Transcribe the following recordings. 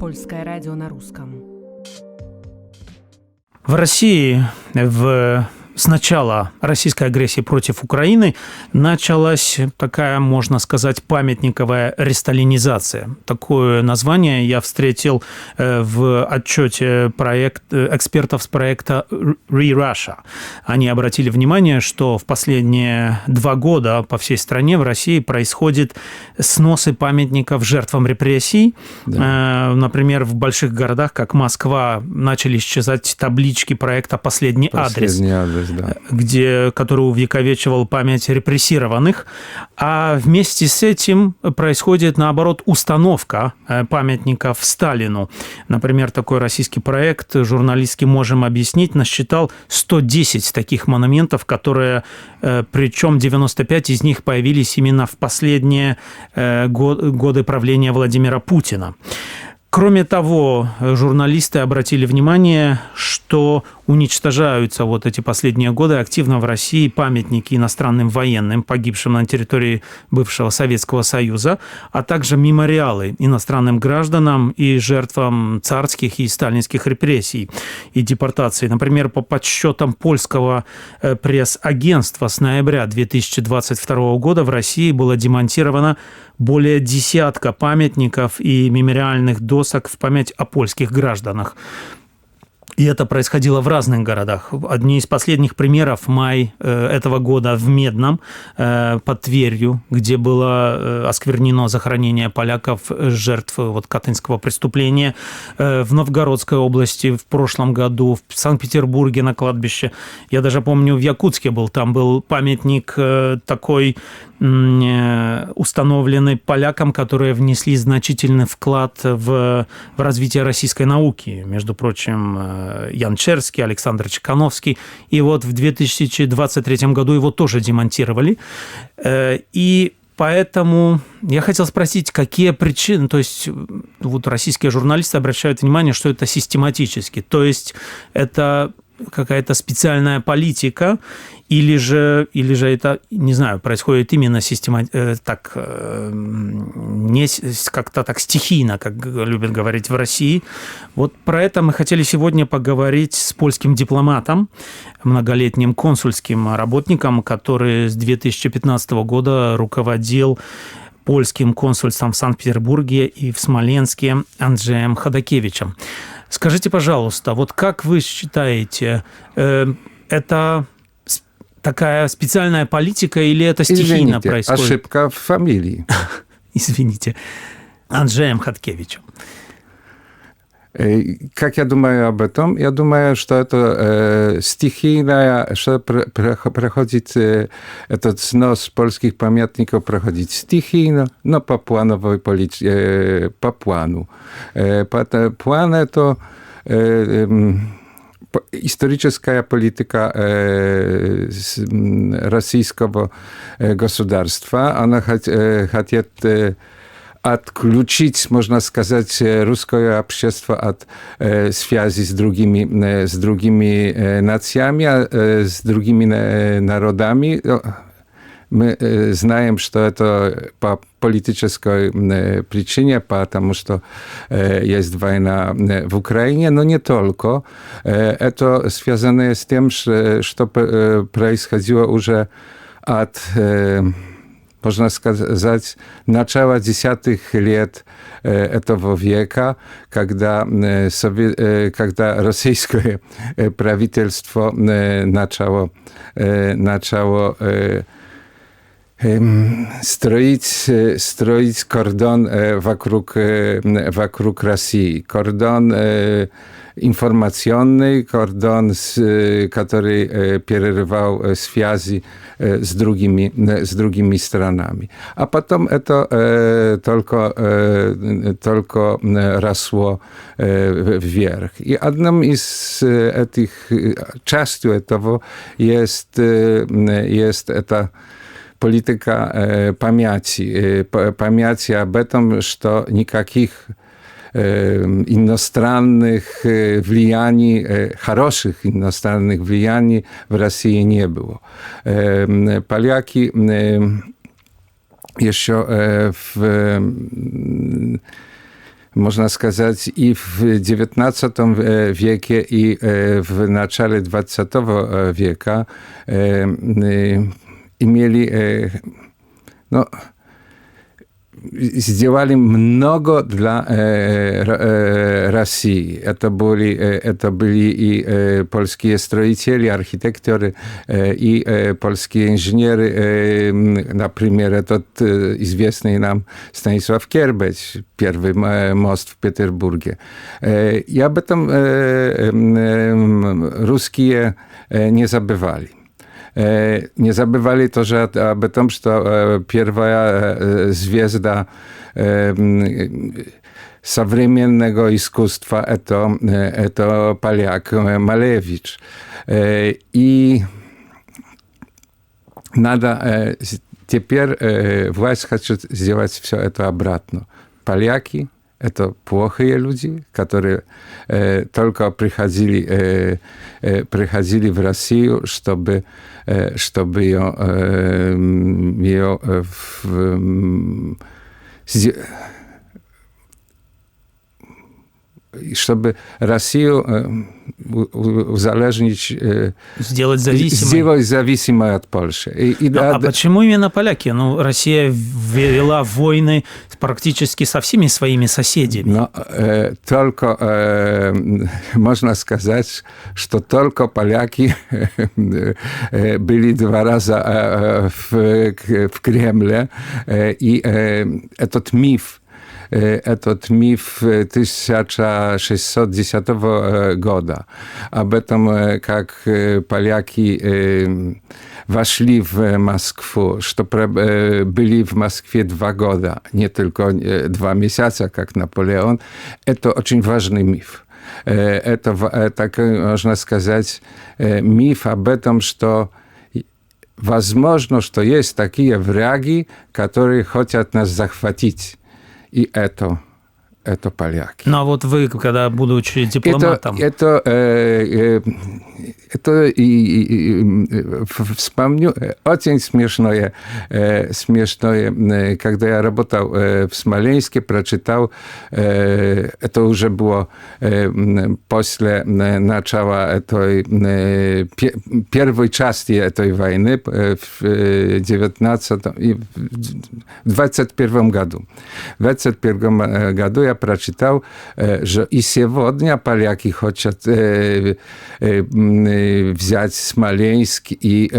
Польское радио на русском. В России с начала российской агрессии против Украины началась такая, можно сказать, памятниковая ресталинизация. Такое название я встретил в отчете экспертов с проекта ReRussia. Они обратили внимание, что в последние 2 года по всей стране в России происходят сносы памятников жертвам репрессий. Да. Например, в больших городах, как Москва, начали исчезать таблички проекта «Последний адрес». Да. Который увековечивал память репрессированных. А вместе с этим происходит, наоборот, установка памятников Сталину. Например, такой российский проект журналистский «Можем объяснить» насчитал 110 таких монументов, которые, причем 95 из них появились именно в последние годы правления Владимира Путина. Кроме того, журналисты обратили внимание, что уничтожаются вот эти последние годы активно в России памятники иностранным военным, погибшим на территории бывшего Советского Союза, а также мемориалы иностранным гражданам и жертвам царских и сталинских репрессий и депортаций. Например, по подсчетам польского пресс-агентства с ноября 2022 года в России было демонтировано более десятка памятников и мемориальных досок в память о польских гражданах. И это происходило в разных городах. Одни из последних примеров – май этого года в Медном, под Тверью, где было осквернено захоронение поляков, жертв катынского преступления. В Новгородской области в прошлом году, в Санкт-Петербурге на кладбище. Я даже помню, в Якутске был. Там был памятник такой, установленный полякам, которые внесли значительный вклад в развитие российской науки. Между прочим, Ян Черский, Александр Чекановский. И вот в 2023 году его тоже демонтировали. И поэтому я хотел спросить, какие причины, то есть вот российские журналисты обращают внимание, что это систематически, то есть это какая-то специальная политика, или же это, не знаю, происходит именно не как-то так стихийно, как любят говорить в России. Вот про это мы хотели сегодня поговорить с польским дипломатом, многолетним консульским работником, который с 2015 года руководил польским консульством в Санкт-Петербурге и в Смоленске, Анджеем Ходакевичем. Скажите, пожалуйста, вот как вы считаете, это такая специальная политика или это стихийно происходит? Ошибка в фамилии. Извините. Анджеем Ходакевичем. Как я думаю об этом? Я думаю, что это стихийно, что проходит этот снос польских памятников проходит стихийно, но по плановой политике, по плану. План это историческая политика российского государства. Она хочет отключить, можно сказать, русское общество от связи с другими нациями, с другими народами. Мы знаем, что это по политической причине, потому что есть война в Украине, но не только. Это связано с тем, что происходило уже от, можно сказать, начала 10-х лет этого века, когда российское правительство начало строить кордон вокруг России. Кордон информационный, кордон, который перерывал связи с другими странами. А потом это только росло вверх. И одним из этих частью этого есть это polityka pamięci об этом, что никаких иностранных влияний, хороших иностранных влияний в России не было. Поляки еще można сказать, и в XIX веке, и в начале XX века имели, no, сделали много для России. Это были и польские строители, архитекторы, и польские инженеры. Например, этот известный нам Станислав Кербeć, первый мост в Петербурге. И об этом русские не забывали. Не забывали тоже об этом, что первая звезда современного искусства это поляк Малевич. И надо теперь власть хочет сделать все это обратно. Поляки — это плохие люди, которые только приходили в Россию, чтобы ее чтобы Россию uzależnić, сделать зависимой. Сделать зависимой от Польши. А почему именно поляки? Ну, Россия вела войны практически со всеми своими соседями. Но только можно сказать, что только поляки были 2 раза в Кремле, и этот миф 1610 года. Об этом, как поляки вошли в Москву, что были в Москве 2 года, не только 2 месяца, как Наполеон, это очень важный миф. Это, так можно сказать, миф об этом, что возможно, что есть такие враги, которые хотят нас захватить. И это поляки. Ну, а вот вы, когда, будучи дипломатом... Это вспомню, очень смешное, когда я работал в Смоленске, прочитал, это уже было после начала этой первой части этой войны в 21 году. В 21 году я прочитал, что и сегодня поляки хотят взять Смоленск и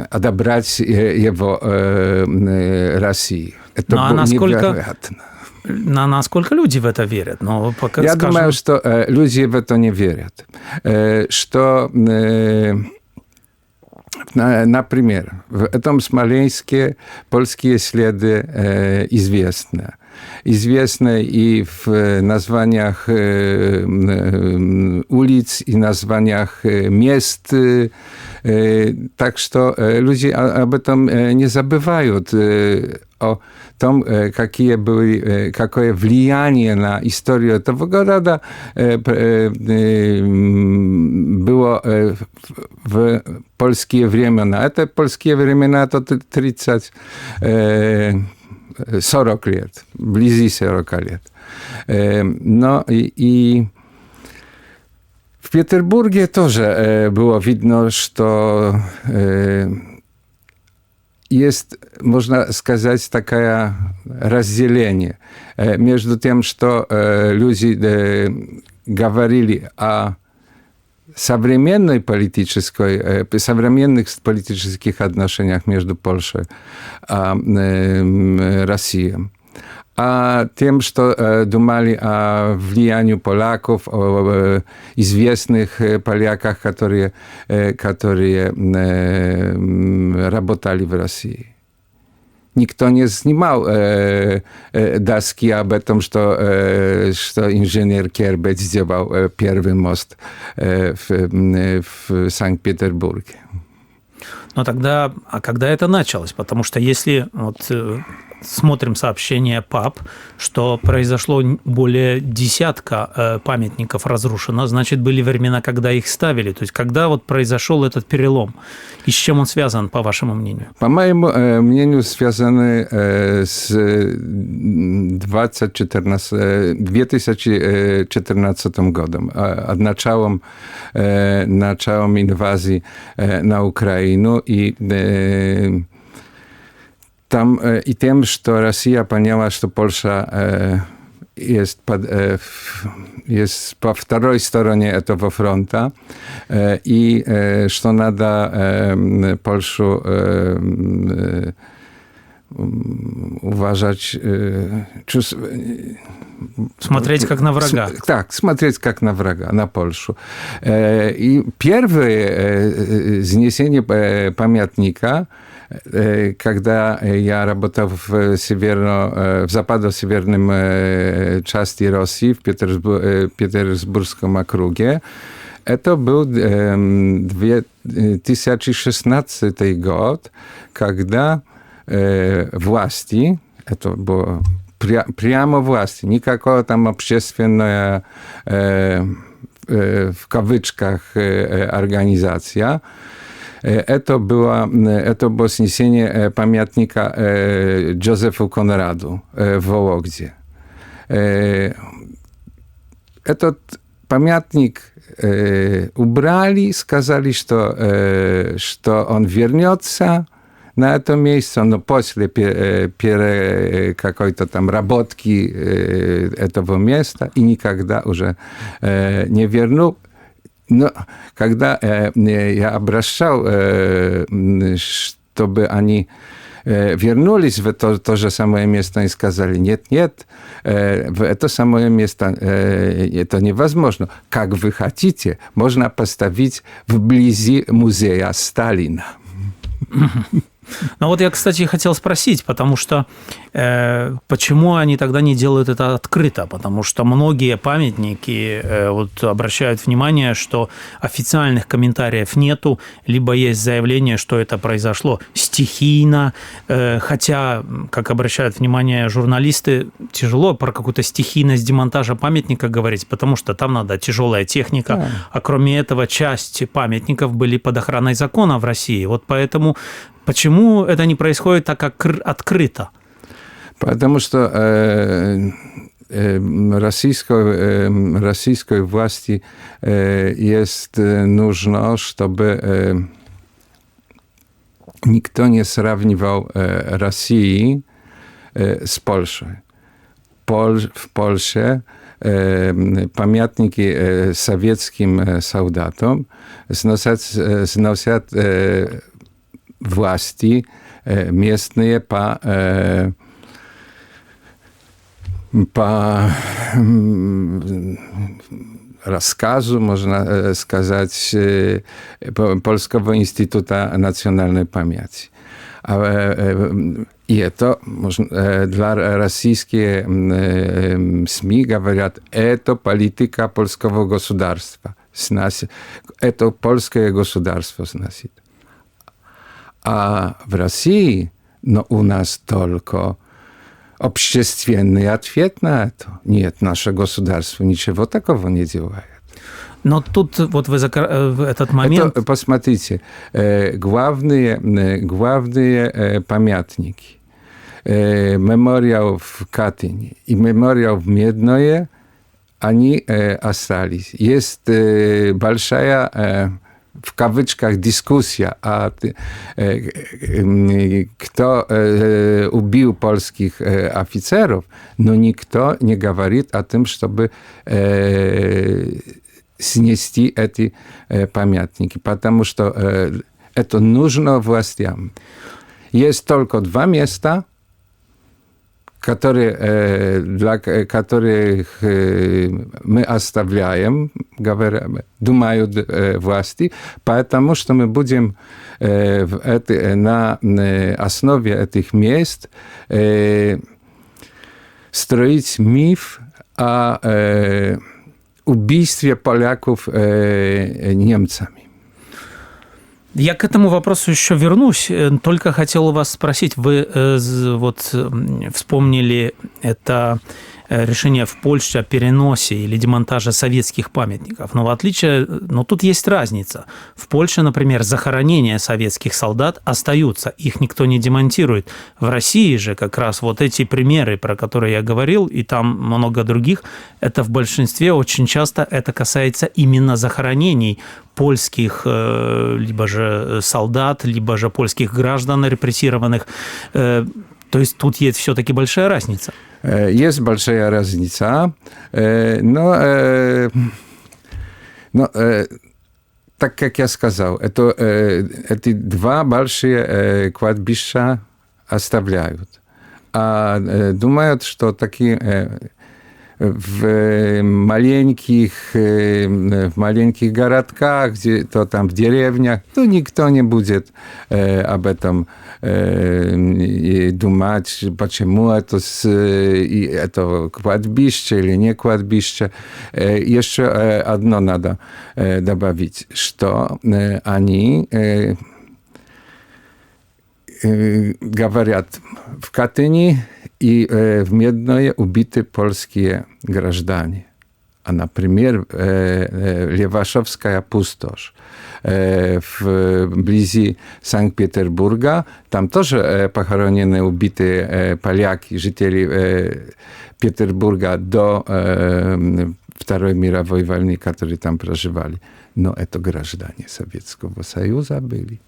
отобрать его России. Это было невероятно. А насколько люди в это верят? Ну, пока я думаю, что люди в это не верят. Что, например, в этом Смоленске польские следы известны. Известны и в названиях улиц, и названиях мест. Так что люди об этом не забывают, о том, какое влияние на историю этого города было в польские времена. Это польские времена, это 40 лет, вблизи 40 лет. Но и в Петербурге тоже было видно, что есть, можно сказать, такое разделение между тем, что люди говорили о современных политических отношениях между Польшей и Россией, а тем, что думали о влиянии поляков, о известных поляках, которые работали в России. Никто не снимал доски об этом, что инженер Кербeć сделал первый мост в Санкт-Петербурге. Но тогда, а когда это началось? Потому что если вот смотрим сообщения ПАП, что произошло более десятка памятников разрушено. Значит, были времена, когда их ставили. То есть, когда вот произошел этот перелом? И с чем он связан, по вашему мнению? По моему мнению, связаны с 2014 годом, началом инвазии на Украину и тем, что Россия поняла, что Польша есть по второй стороне этого фронта и что надо Польшу уважать, смотреть как на врага. Так, смотреть как на врага, на Польшу. И первое снесение памятника, когда я работал в западно-северном части России, в Петербургском округе, это был 2016 год, когда власти, это было прямо власти, никакого там общественная, в кавычках, организация. Это было снесение памятника Józefu Konradu в Вологде. Этот памятник убрали, сказали, что он вернется на это место, но после какой-то там работки этого места и никогда уже не вернул. Но когда я обращал, чтобы они вернулись в то же самое место и сказали, нет, в это самое место это невозможно. Как вы хотите, можно поставить вблизи музея Сталина. Ну вот я, кстати, хотел спросить, потому что почему они тогда не делают это открыто? Потому что многие памятники вот обращают внимание, что официальных комментариев нету, либо есть заявление, что это произошло стихийно, хотя, как обращают внимание журналисты, тяжело про какую-то стихийность демонтажа памятника говорить, потому что там надо тяжелая техника, а кроме этого часть памятников были под охраной закона в России. Вот поэтому почему это не происходит так открыто? Потому что российской власти есть нужно, чтобы никто не сравнивал Россию с Польшей. В Польше памятники советским солдатам сносят власти местные по рассказу, можно сказать, Polskiego Instytutu Nacjonalnej Pamięci. И это для российских СМИ говорят, это политика польского государства. Это польское государство сносит. А в России, но у нас только общественный ответ на это. Нет, наше государство ничего такого не делает. Но тут вот вы в этот момент... Посмотрите, главные памятники. Мемориал в Катыни и мемориал в Медное, они остались. Есть большая... в кавычках дискуссия, кто убил польских офицеров, но никто не говорит о том, чтобы снести эти памятники, потому что это нужно властям. Есть только два места, для которых мы оставляем, думают власти, потому что мы будем на основе этих мест строить миф о убийстве поляков немцами. Я к этому вопросу еще вернусь. Только хотел у вас спросить, вы вот вспомнили это решение в Польше о переносе или демонтаже советских памятников. Но в отличие, но тут есть разница. В Польше, например, захоронения советских солдат остаются, их никто не демонтирует. В России же как раз вот эти примеры, про которые я говорил, и там много других, это в большинстве очень часто это касается именно захоронений польских либо же солдат, либо же польских граждан репрессированных. То есть тут есть все-таки большая разница. Jest большая разница, так как я сказал, эти два большие кладбища оставляют. А думают, что такие в маленьких городках, где-то там в деревнях, никто не будет об этом думать, почему это кладбище или не кладбище. Еще одно надо добавить, что они говорят, в Katyni и в Медное убиты польские граждане. А, например, Левашовская пустошь вблизи Санкт-Петербурга, там тоже похоронены убитые поляки, жители Петербурга до Второй мировой войны, которые там проживали. Но это граждане Советского Союза были.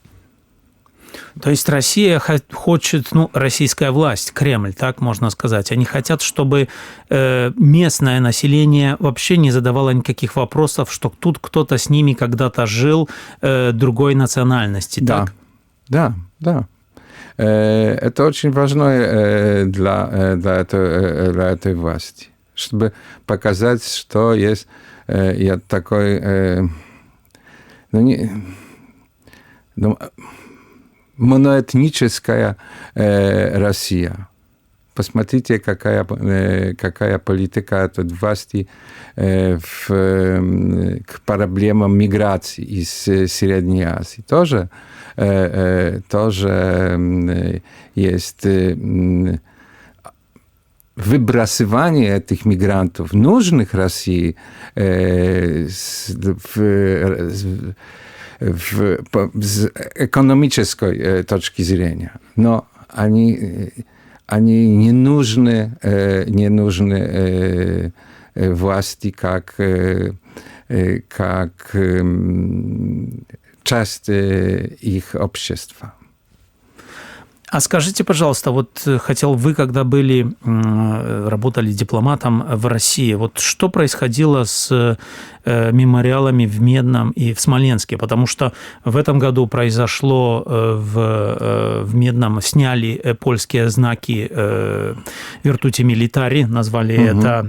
То есть Россия хочет, российская власть, Кремль, так можно сказать, они хотят, чтобы местное население вообще не задавало никаких вопросов, что тут кто-то с ними когда-то жил другой национальности, так? Да. Это очень важно для этой власти, чтобы показать, что есть такой... моноэтническая Россия. Посмотрите, какая политика этой власти к проблемам миграции из Средней Азии. Тоже есть выбрасывание этих мигрантов, нужных России, z ekonomicznej точки зрения. Но они не нужны власти как часть их общества. А скажите, пожалуйста, вот хотел вы, когда работали дипломатом в России, вот что происходило с мемориалами в Медном и в Смоленске? Потому что в этом году произошло в Медном, сняли польские знаки Virtuti Militari, назвали это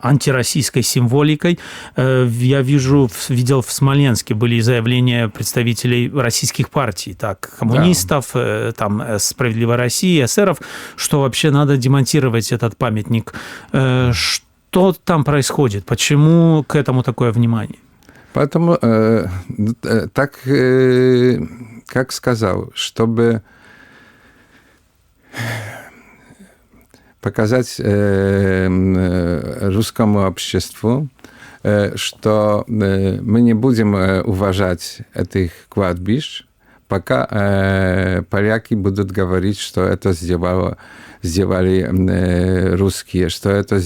антироссийской символикой. Я видел в Смоленске были заявления представителей российских партий, так, коммунистов, там, «Справедливая Россия», эсеров, что вообще надо демонтировать этот памятник. Что там происходит? Почему к этому такое внимание? Поэтому, так, как сказал, чтобы показать русскому обществу, что мы не будем уважать этих кладбищ, пока поляки будут говорить, что это сделали русские, что это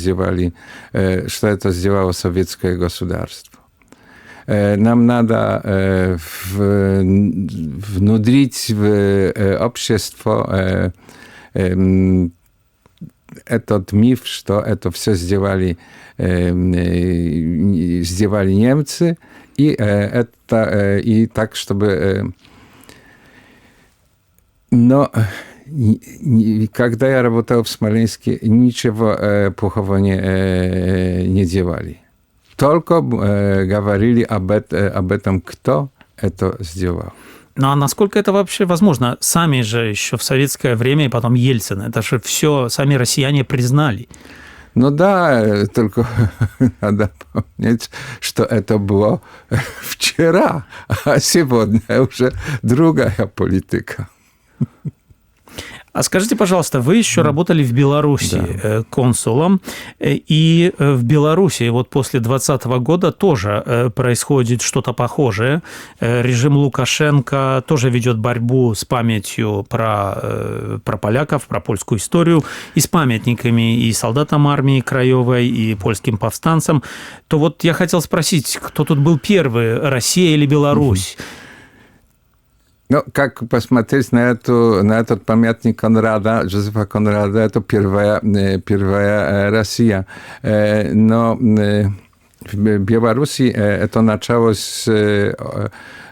сделало советское государство. Нам надо внедрить в общество этот миф, что это все сделали немцы, и так, чтобы... Но когда я работал в Смоленске, ничего плохого не делали. Только говорили об этом, кто это сделал. Ну, а насколько это вообще возможно? Сами же еще в советское время, и потом Ельцин, это же все сами россияне признали. Ну да, только надо помнить, что это было вчера, а сегодня уже другая политика. А скажите, пожалуйста, вы еще работали в Беларуси консулом, и в Беларуси вот после 2020 года тоже происходит что-то похожее. Режим Лукашенко тоже ведет борьбу с памятью про поляков, про польскую историю, и с памятниками и солдатам армии краевой, и польским повстанцам. То вот я хотел спросить, кто тут был первый, Россия или Беларусь? Ну, как посмотреть на этот памятник Конрада, Józefa Конрада, это первая Россия. Но в Беларуси это началось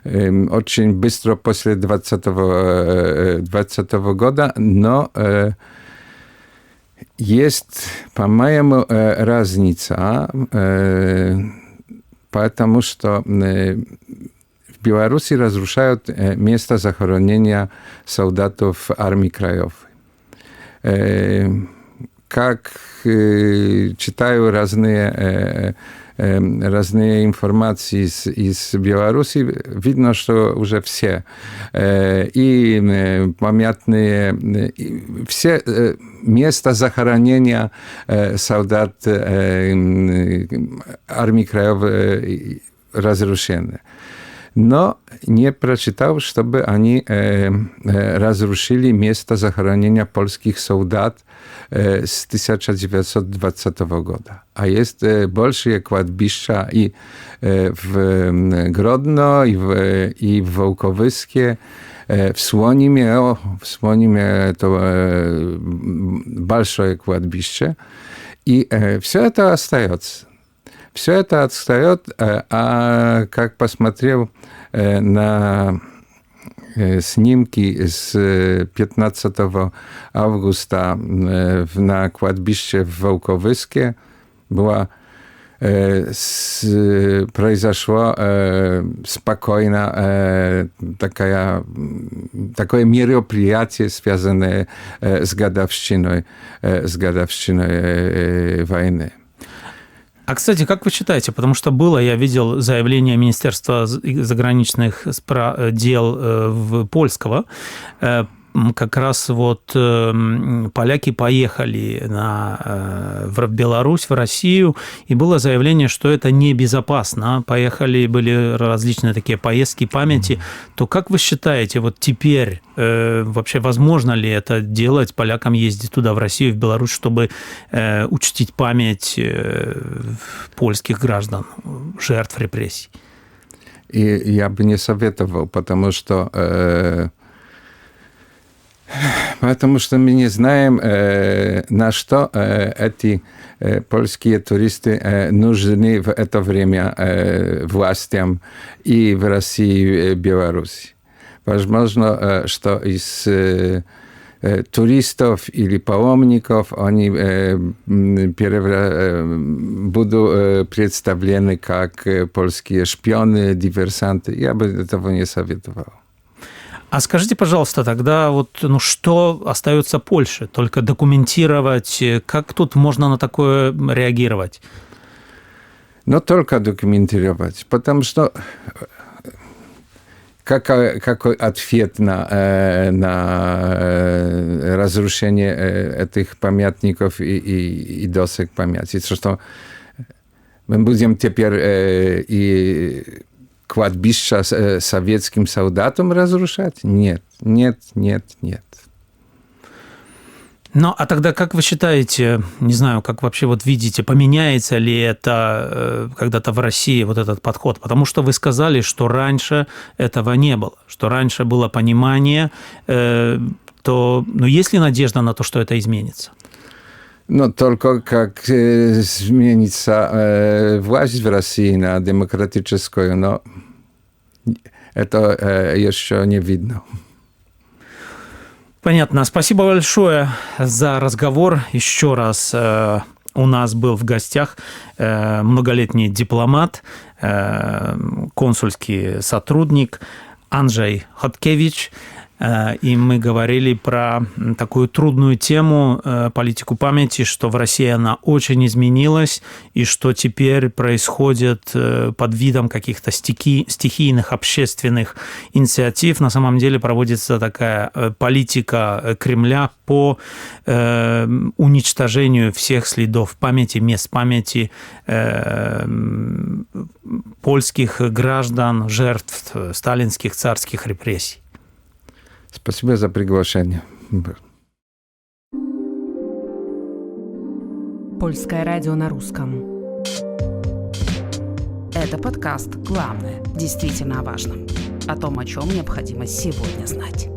очень быстро после 2020 года, но есть, по-моему, разница, потому что в Беларуси разрушают место захоронения солдатов армии краевой. Как читаю разные информации из Беларуси, видно, что уже все. И памятные, все места захоронения солдат армии краевой разрушены. Но не прочитал, чтобы они разрушили место захоронения польских солдат с 1920 года. А есть большие кладбища и в Grodno, и в Wołkowyskie, в Słonimie. В Słonimie это большое кладбище. И все это остается. Все это отстает, а как посмотрел на снимки с 15 августа на кладбище в Wołkowyskie, произошло спокойно такое мероприятие, связанное с годовщиной войны. А, кстати, как вы считаете, потому что я видел заявление Министерства заграничных дел польского, как раз вот поляки поехали в Беларусь, в Россию, и было заявление, что это небезопасно. Поехали, были различные такие поездки памяти. То как вы считаете, вот теперь вообще возможно ли это делать, полякам ездить туда, в Россию, в Беларусь, чтобы учтить память польских граждан, жертв репрессий? И я бы не советовал, потому что мы не знаем, на что эти польские туристы нужны в это время властям и в России, и в Беларуси. Возможно, что из туристов или паломников они будут представлены как польские шпионы, диверсанты. Я бы этого не советовал. А скажите, пожалуйста, тогда что остается Польше? Только документировать? Как тут можно на такое реагировать? Но только документировать, потому что какой ответ на разрушение этих памятников и досок памяти? Что мы будем теперь и кладбища советским солдатам разрушать? Нет. Ну, а тогда как вы считаете, не знаю, как вообще видите, поменяется ли это когда-то в России вот этот подход? Потому что вы сказали, что раньше этого не было, что раньше было понимание, то есть ли надежда на то, что это изменится? Но только как изменится власть в России на демократическую, но это еще не видно. Понятно. Спасибо большое за разговор. Еще раз у нас был в гостях многолетний дипломат, консульский сотрудник Andrzej Chodkiewicz. И мы говорили про такую трудную тему, политику памяти, что в России она очень изменилась, и что теперь происходит под видом каких-то стихийных общественных инициатив. На самом деле проводится такая политика Кремля по уничтожению всех следов памяти, мест памяти польских граждан, жертв сталинских царских репрессий. Спасибо за приглашение. Польское радио на русском. Это подкаст «Главное. Действительно о важном». О том, о чем необходимо сегодня знать.